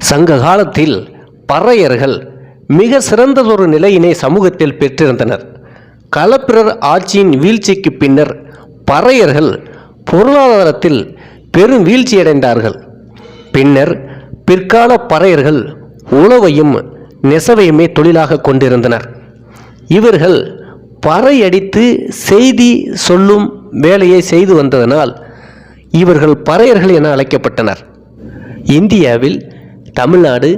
சங்க காலத்தில் பறையர்கள் மிக சிறந்ததொரு நிலையினை சமூகத்தில் பெற்றிருந்தனர். களப்பிரர் ஆட்சியின் வீழ்ச்சிக்கு பின்னர் பறையர்கள் பொருளாதாரத்தில் பெரும் வீழ்ச்சியடைந்தார்கள். பின்னர் பிற்கால பறையர்கள் உழவையும் நெசவையுமே தொழிலாக கொண்டிருந்தனர். இவர்கள் பறையடித்து செய்தி சொல்லும் வேலையை செய்து வந்ததனால் இவர்கள் பறையர்கள் என அழைக்கப்பட்டனர். இந்தியாவில் தமிழ்நாடு,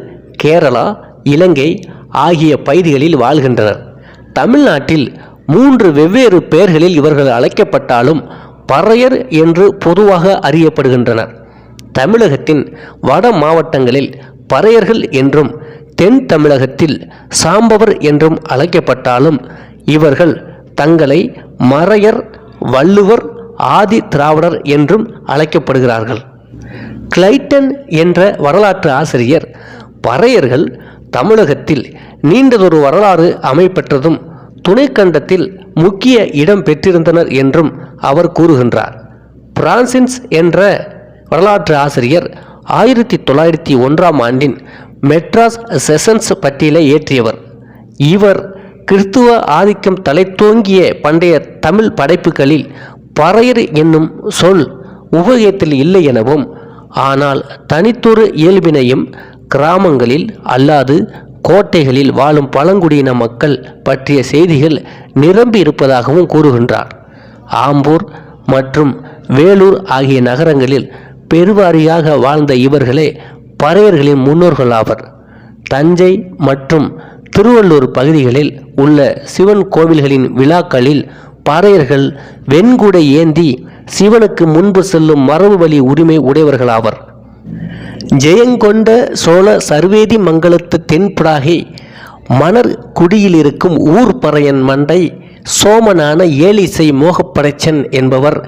கேரளா, இலங்கை ஆகிய பகுதிகளில் வாழ்கின்றனர். தமிழ்நாட்டில் 3 வெவ்வேறு பெயர்களில் இவர்கள் அழைக்கப்பட்டாலும் பறையர் என்று பொதுவாக அறியப்படுகின்றனர். தமிழகத்தின் வட மாவட்டங்களில் பறையர்கள் என்றும், தென் தமிழகத்தில் சாம்பவர் என்றும் அழைக்கப்பட்டாலும் இவர்கள் தங்களை மறையர், வள்ளுவர், ஆதி திராவிடர் என்றும் அழைக்கப்படுகிறார்கள். கிளைட்டன் என்ற வரலாற்று ஆசிரியர் பறையர்கள் தமிழகத்தில் நீண்டதொரு வரலாறு அமைப்பெற்றதும் துணைக்கண்டத்தில் முக்கிய இடம் பெற்றிருந்தனர் என்றும் அவர் கூறுகின்றார். பிரான்சிஸ் என்ற வரலாற்று ஆசிரியர் 1901ஆம் ஆண்டின் மெட்ராஸ் செஷன்ஸ் பட்டியலை ஏற்றியவர். இவர் கிறிஸ்துவ ஆதிக்கம் தலைத்தோங்கிய பண்டைய தமிழ் படைப்புகளில் பறையர் என்னும் சொல் உபயோகத்தில் இல்லை எனவும், ஆனால் தனித்தொரு இயல்பினையும் கிராமங்களில் அல்லாது கோட்டைகளில் வாழும் பழங்குடியின மக்கள் பற்றிய செய்திகள் நிரம்பி இருப்பதாகவும் கூறுகின்றார். ஆம்பூர் மற்றும் வேலூர் ஆகிய நகரங்களில் பெருவாரியாக வாழ்ந்த இவர்களே பறையர்களின் முன்னோர்கள் ஆவர். தஞ்சை மற்றும் திருவள்ளூர் பகுதிகளில் உள்ள சிவன் கோவில்களின் விழாக்களில் பறையர்கள் வெண்குடை ஏந்தி சிவனுக்கு முன்பு செல்லும் மரபு வழி உரிமை உடையவர்களாவர். ஜெயங்கொண்ட சோழ சர்வேதி மங்கலத்து தென்பிடாகை மணர் குடியில் இருக்கும் ஊர் பறையன் மண்டை சோமனான ஏலிசை மோகப்படைச்சன் என்பவர்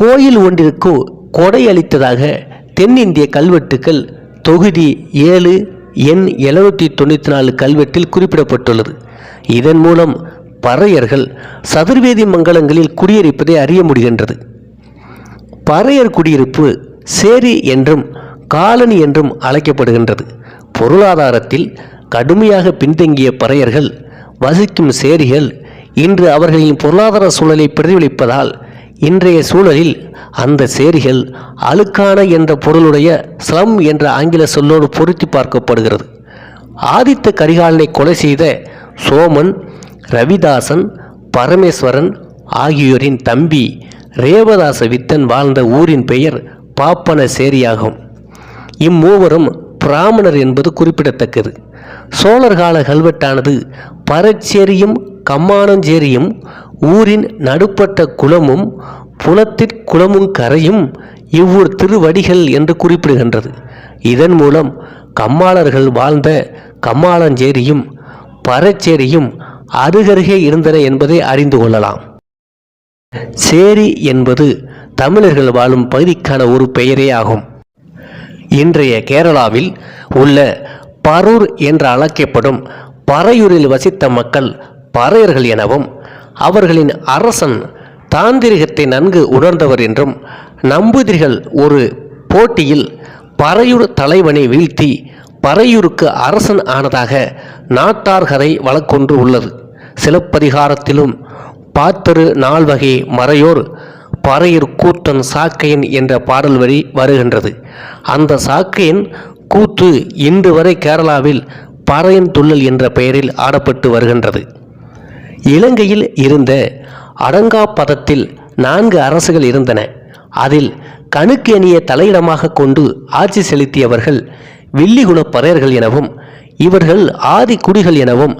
கோயில் ஒன்றிற்கு கொடை அளித்ததாக தென்னிந்திய கல்வெட்டுக்கள் தொகுதி 7 எண் 794 கல்வெட்டில் குறிப்பிடப்பட்டுள்ளது. இதன் மூலம் பறையர்கள் சதுர்வேதி மங்கலங்களில் குடியிருப்பதை அறிய முடிகின்றது. பறையர் குடியிருப்பு சேரி என்றும் காலனி என்றும் அழைக்கப்படுகின்றது. பொருளாதாரத்தில் கடுமையாக பின்தங்கிய பறையர்கள் வசிக்கும் சேரிகள் இன்று அவர்களின் பொருளாதார சூழலை பிரதிபலிப்பதால் இன்றைய சூழலில் அந்த சேரிகள் அழுக்கான என்ற பொருளுடைய ஸ்லம் என்ற ஆங்கில சொல்லோடு பொருத்தி பார்க்கப்படுகிறது. ஆதித்த கரிகாலனை கொலை செய்த சோமன், ரவிதாசன், பரமேஸ்வரன் ஆகியோரின் தம்பி ரேவதாச வித்தன் வாழ்ந்த ஊரின் பெயர் பாப்பன சேரியாகும். இம்மூவரும் பிராமணர் என்பது குறிப்பிடத்தக்கது. சோழர் கால கல்வெட்டானது பரச்சேரியும் கம்மானஞ்சேரியும் ஊரின் நடுப்பட்ட குளமும் புலத்திற் குளமும் கரையும் இவ்வூர் திருவடிகள் என்று குறிப்பிடுகின்றது. இதன் மூலம் கம்மாளர்கள் வாழ்ந்த கம்மாளஞ்சேரியும் பரச்சேரியும் அருகருகே இருந்தன என்பதை அறிந்து கொள்ளலாம். சேரி என்பது தமிழர்கள் வாழும் பகுதிக்கான ஒரு பெயரே ஆகும். இன்றைய கேரளாவில் உள்ள பரூர் என்று அழைக்கப்படும் பறையூரில் வசித்த மக்கள் பறையர்கள் எனவும், அவர்களின் அரசன் தாந்திரிகத்தை நன்கு உணர்ந்தவர் என்றும், நம்பூதிரிகள் ஒரு போட்டியில் பறையூர் தலைவனை வீழ்த்தி பறையூருக்கு அரசன் ஆனதாக நாட்டார் கதை வழக்கொன்று உள்ளது. சிலப்பதிகாரத்திலும் பாத்தரு நால்வகை மறையோர் பறையூர் கூத்தன் சாக்கையன் என்ற பாடல் வரி வருகின்றது. அந்த சாக்கையன் கூத்து இன்று வரை கேரளாவில் பறையன் துள்ளல் என்ற பெயரில் ஆடப்பட்டு வருகின்றது. இலங்கையில் இருந்த அடங்காபதத்தில் 4 அரசுகள் இருந்தன. அதில் கணுக்கேணியை தலையிடமாக கொண்டு ஆட்சி செலுத்தியவர்கள் வில்லிகுல பறையர்கள் எனவும், இவர்கள் ஆதி குடிகள் எனவும்,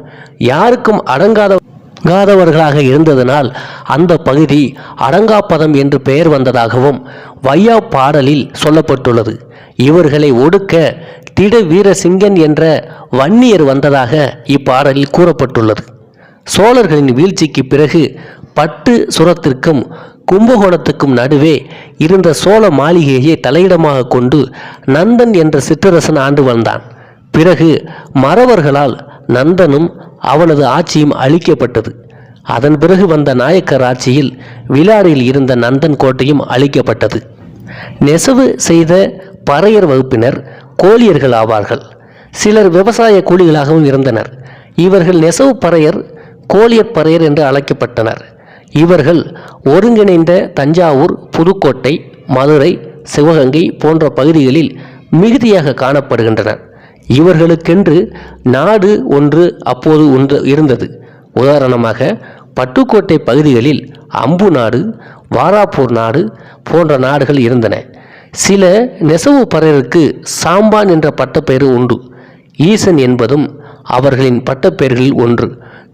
யாருக்கும் அடங்காதவர்களாக இருந்ததனால் அந்த பகுதி அடங்காபதம் என்று பெயர் வந்ததாகவும் வையா பாடலில் சொல்லப்பட்டுள்ளது. இவர்களை ஒடுக்க திட வீரசிங்கன் என்ற வன்னியர் வந்ததாக இப்பாடலில் கூறப்பட்டுள்ளது. சோழர்களின் வீழ்ச்சிக்கு பிறகு பட்டு சுரத்திற்கும் கும்பகோணத்துக்கும் நடுவே இருந்த சோழ மாளிகையை தலையிடமாக கொண்டு நந்தன் என்ற சிற்றரசன் ஆண்டு வந்தான். பிறகு மறவர்களால் நந்தனும் அவனது ஆட்சியும் அழிக்கப்பட்டது. அதன் பிறகு வந்த நாயக்கர் ஆட்சியில் விளாரில் இருந்த நந்தன் கோட்டையும் அழிக்கப்பட்டது. நெசவு செய்த பறையர் வகுப்பினர் கோழியர்கள் ஆவார்கள். சிலர் விவசாய கூலிகளாகவும் இருந்தனர். இவர்கள் நெசவு பறையர், கோழியர் பறையர் என்று அழைக்கப்பட்டனர். இவர்கள் ஒருங்கிணைந்த தஞ்சாவூர், புதுக்கோட்டை, மதுரை, சிவகங்கை போன்ற பகுதிகளில் மிகுதியாக காணப்படுகின்றனர். இவர்களுக்கென்று நாடு ஒன்று அப்போது இருந்தது. உதாரணமாக பட்டுக்கோட்டை பகுதிகளில் அம்பு நாடு, வாராப்பூர் நாடு போன்ற நாடுகள் இருந்தன. சில நெசவு பறையருக்கு சாம்பான் என்ற பட்டப்பெயர் உண்டு. ஈசன் என்பதும் அவர்களின் பட்டப்பெயர்களில் ஒன்று.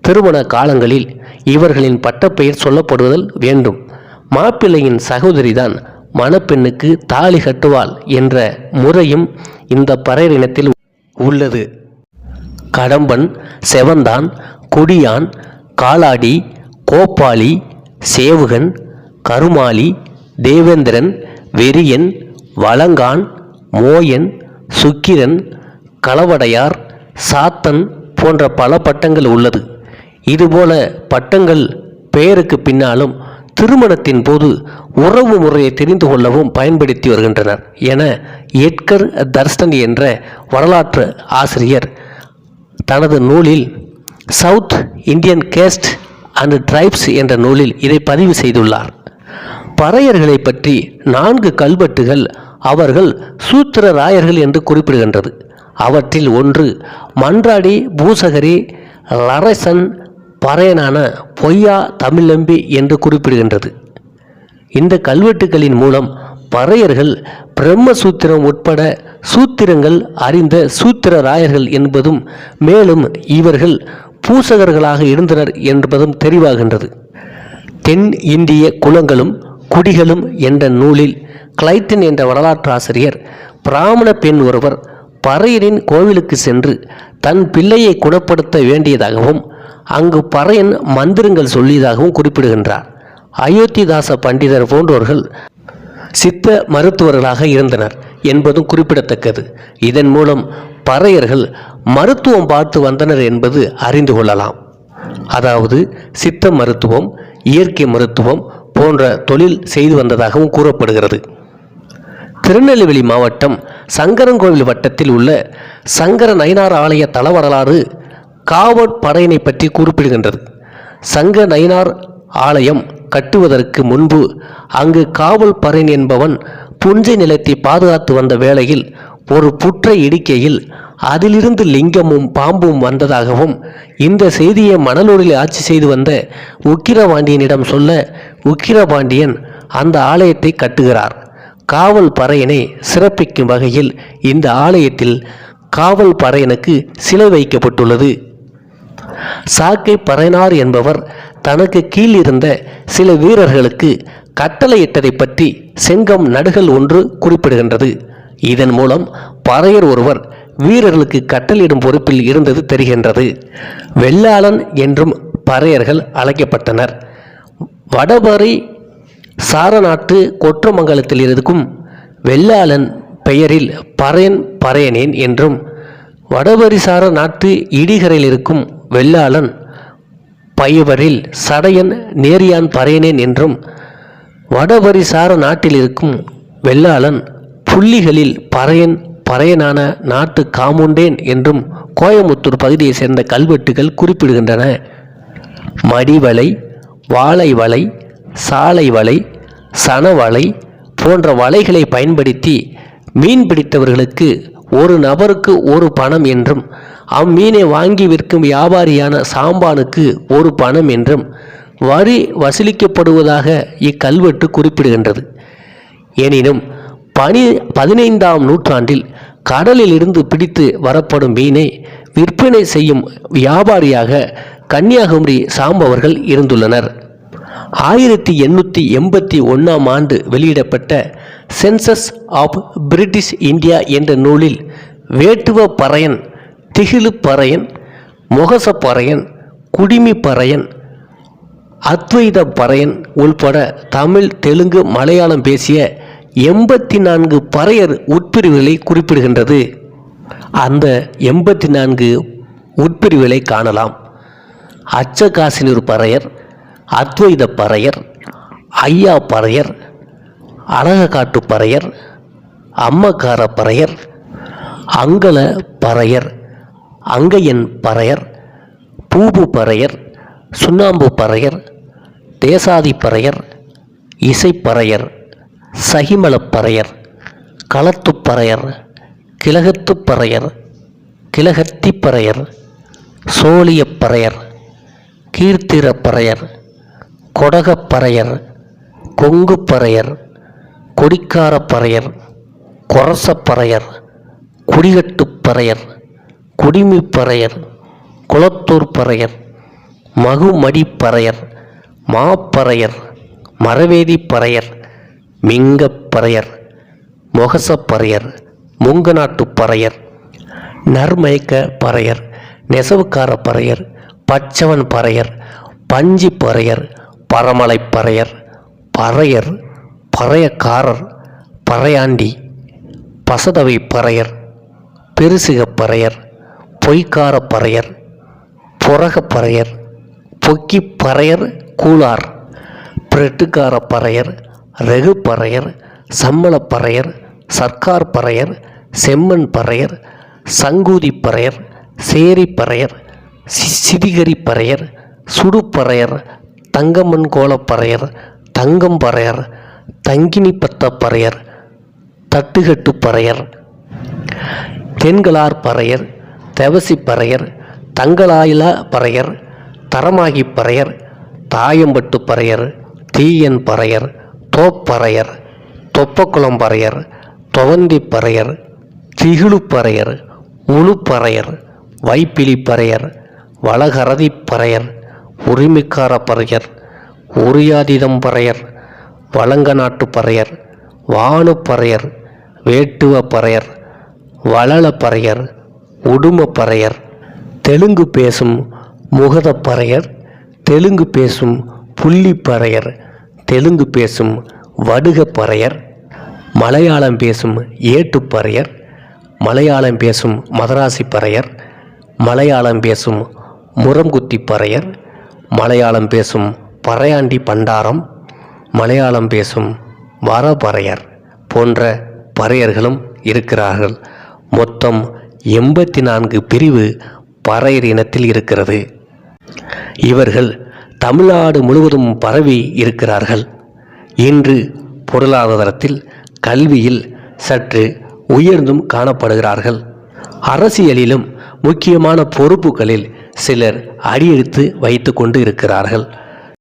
திருமண காலங்களில் இவர்களின் பட்டப்பெயர் சொல்லப்படுவதல் வேண்டும். மாப்பிள்ளையின் சகோதரிதான் மணப்பெண்ணுக்கு தாலி கட்டுவாள் என்ற முறையும் இந்த பறையர் இனத்தில் உள்ளது. கடம்பன், செவந்தான், கொடியான், காலாடி, கோப்பாளி, சேவுகன், கருமாளி, தேவேந்திரன், வெறியன், வளங்கான், மோயன், சுக்கிரன், களவடையார், சாத்தன் போன்ற பல பட்டங்கள் உள்ளது. இதுபோல பட்டங்கள் பெயருக்கு பின்னாலும் திருமணத்தின் போது உறவு முறையை தெரிந்து கொள்ளவும் பயன்படுத்தி வருகின்றனர் என எட்கர் தர்ஸ்டன் என்ற வரலாற்று ஆசிரியர் தனது நூலில் South Indian caste and tribes என்ற நூலில் இதை பதிவு செய்துள்ளார். பறையர்களை பற்றி 4 கல்வெட்டுகள் அவர்கள் சூத்திர ராயர்கள் என்று குறிப்பிடுகின்றது. அவற்றில் ஒன்று மன்றாடி பூசகரி லரசன் பறையனான பொய்யா தமிழம்பி என்று குறிப்பிடுகின்றது. இந்த கல்வெட்டுகளின் மூலம் பறையர்கள் பிரம்மசூத்திரம் உட்பட சூத்திரங்கள் அறிந்த சூத்திர ராயர்கள் என்பதும், மேலும் இவர்கள் பூசகர்களாக இருந்தனர் என்பதும் தெரிவாகின்றது. தென் இந்திய குலங்களும் குடிகளும் என்ற நூலில் கிளைட்டன் என்ற வரலாற்று ஆசிரியர் பிராமண பெண் ஒருவர் பறையரின் கோவிலுக்கு சென்று தன் பிள்ளையை குணப்படுத்த வேண்டியதாகவும் அங்கு பறையன் மந்திரங்கள் சொல்லியதாகவும் குறிப்பிடுகின்றார். அயோத்திதாச பண்டிதர் போன்றோர்கள் சித்த மருத்துவர்களாக இருந்தனர் என்பதும் குறிப்பிடத்தக்கது. இதன் மூலம் பறையர்கள் மருத்துவம் பார்த்து வந்தனர் என்பது அறிந்து கொள்ளலாம். அதாவது சித்த மருத்துவம், இயற்கை மருத்துவம் போன்ற தொழில் செய்து வந்ததாகவும் கூறப்படுகிறது. திருநெல்வேலி மாவட்டம் சங்கரன்கோவில் வட்டத்தில் உள்ள சங்கர நயினார் ஆலய தல வரலாறு காவற் பறையனை பற்றி குறிப்பிடுகின்றது. சங்க நயினார் ஆலயம் கட்டுவதற்கு முன்பு அங்கு காவல் பறையன் என்பவன் புஞ்சை நிலத்தை பாதுகாத்து வந்த வேளையில் ஒரு புற்றை இடிக்கையில் அதிலிருந்து லிங்கமும் பாம்பும் வந்ததாகவும், இந்த செய்தியை மணலூரில் ஆட்சி செய்து வந்த உக்கிரபாண்டியனிடம் சொல்ல உக்கிரபாண்டியன் அந்த ஆலயத்தை கட்டுகிறார். காவல் பறையனை சிறப்பிக்கும் வகையில் இந்த ஆலயத்தில் காவல் பறையனுக்கு சிலை வைக்கப்பட்டுள்ளது. சாக்கை பறையனார் என்பவர் தனக்கு கீழ் இருந்த சில வீரர்களுக்கு கட்டளையிட்டதை பற்றி செங்கம் நடுகள் ஒன்று குறிப்பிடுகின்றது. இதன் மூலம் பறையர் ஒருவர் வீரர்களுக்கு கட்டளையிடும் பொறுப்பில் இருந்தது தெரிகின்றது. வெள்ளாளன் என்றும் பறையர்கள் அழைக்கப்பட்டனர். வடபறை சாரநாட்டு கொற்றமங்கலத்தில் இருக்கும் வெள்ளாளன் பெயரில் பறையன் பறையனேன் என்றும், வடபரிசார நாட்டு இடிகரையில் இருக்கும் வெள்ளாளன் பையவரில் சடையன் நேரியான் பறையனேன் என்றும், வடபரிசார நாட்டில் இருக்கும் வெள்ளாளன் புள்ளிகளில் பறையன் பறையனான நாட்டு காமுண்டேன் என்றும் கோயமுத்தூர் பகுதியை சேர்ந்த கல்வெட்டுகள் குறிப்பிடுகின்றன. மடிவலை, வாழை வலை, சாலை வலை, சனவலை போன்ற வலைகளை பயன்படுத்தி மீன் பிடித்தவர்களுக்கு ஒரு நபருக்கு ஒரு பணம் என்றும், அம்மீனை வாங்கி விற்கும் வியாபாரியான சாம்பானுக்கு ஒரு பணம் என்றும் வரி வசூலிக்கப்படுவதாக இக்கல்வெட்டு குறிப்பிடுகின்றது. எனினும் 15ஆம் நூற்றாண்டில் கடலில் இருந்து பிடித்து வரப்படும் மீனை விற்பனை செய்யும் வியாபாரியாக கன்னியாகுமரி சாம்பவர்கள் இருந்துள்ளனர். 1881ஆம் ஆண்டு வெளியிடப்பட்ட சென்சஸ் ஆஃப் பிரிட்டிஷ் இந்தியா என்ற நூலில் வேட்டுவ பறையன், திகிலு பறையன், முகச பறையன், குடிமி பறையன், அத்வைத பறையன் உள்பட தமிழ், தெலுங்கு, மலையாளம் பேசிய 84 பறையர் உட்பிரிவுகளை குறிப்பிடுகின்றது. அந்த 84 உட்பிரிவுகளை காணலாம். அச்சகாசினூர் பறையர், அத்வைத பறையர், ஐயா பறையர், அழகக்காட்டு பறையர், அம்மக்கார பறையர், அங்கல பறையர், அங்கையன் பறையர், பூபு பறையர், சுண்ணாம்பு பறையர், தேசாதி பறையர், இசைப்பறையர், சகிமலப் பறையர், களத்துப் பறையர், கிழகத்துப் பறையர், கிழகத்திப் பறையர், சோழியப் பறையர், கீர்த்திரப் பறையர், கொடகப் பறையர், கொங்கு பறையர், கொடிக்காரப் பறையர், கொரசப் பறையர், குடிகட்டுப் பறையர், குடிமிப் பறையர், குளத்தூர் பறையர், மகுமடிப் பறையர், மாப்பறையர், மரவேதி பறையர், மிங்கப் பறையர், மொகசப் பறையர், முங்கநாட்டுப் பறையர், நர்மயக்க பறையர், நெசவுக்கார பறையர், பச்சவன் பறையர், பஞ்சி பறையர், பரமலைப் பறையர், பறையர், பறையக்காரர், பறையாண்டி, பசதவை பறையர், பெருசிகப் பறையர், பொய்க்கார பறையர், புரகப் பறையர், பொக்கிப் பறையர் கூலார், பிரெட்டுக்கார பறையர், ரெகு பறையர், சம்மளப் பறையர், சர்க்கார் பறையர், செம்மண் பறையர், சங்கூதி பறையர், சேரி பறையர், சிதிகரி பறையர், சுடுப்பறையர், தங்கமண் கோலப் பறையர், தங்கம் பறையர், தங்கினி பத்த பறையர், தட்டுகட்டு பறையர், தென்களார் பறையர், தெவசி பறையர், தங்களாயில பறையர், தரமாகி பறையர், தாயம்பட்டு பறையர், தீயன் பறையர், தோப்பறையர், தொப்பக்குளம் பறையர், தொவந்தி பறையர், திகிழு பறையர், உளுப்பறையர், வைப்பிலி பறையர், வளகரதி பறையர், உரிமைக்கார பறையர், உரியாதிதம் பறையர், வளங்க நாட்டு பறையர், வானு பறையர், வேட்டுவ பறையர், வளல பறையர், உடும பறையர், தெலுங்கு பேசும் முகத பறையர், தெலுங்கு பேசும் புள்ளி பறையர், தெலுங்கு பேசும் வடுக பறையர், மலையாளம் பேசும் ஏட்டு பறையர், மலையாளம் பேசும் மதராசி பறையர், மலையாளம் பேசும் முரம்குத்தி பறையர், மலையாளம் பேசும் பறையாண்டி பண்டாரம், மலையாளம் பேசும் வரபறையர் போன்ற பறையர்களும் இருக்கிறார்கள். மொத்தம் 84 பிரிவு பறையர் இனத்தில் இருக்கிறது. இவர்கள் தமிழ்நாடு முழுவதும் பரவி இருக்கிறார்கள். இன்று பொருளாதாரத்தில், கல்வியில் சற்று உயர்ந்தும் காணப்படுகிறார்கள். அரசியலிலும் முக்கியமான பொறுப்புகளில் சிலர் அடியெடுத்து வைத்து கொண்டு இருக்கிறார்கள்.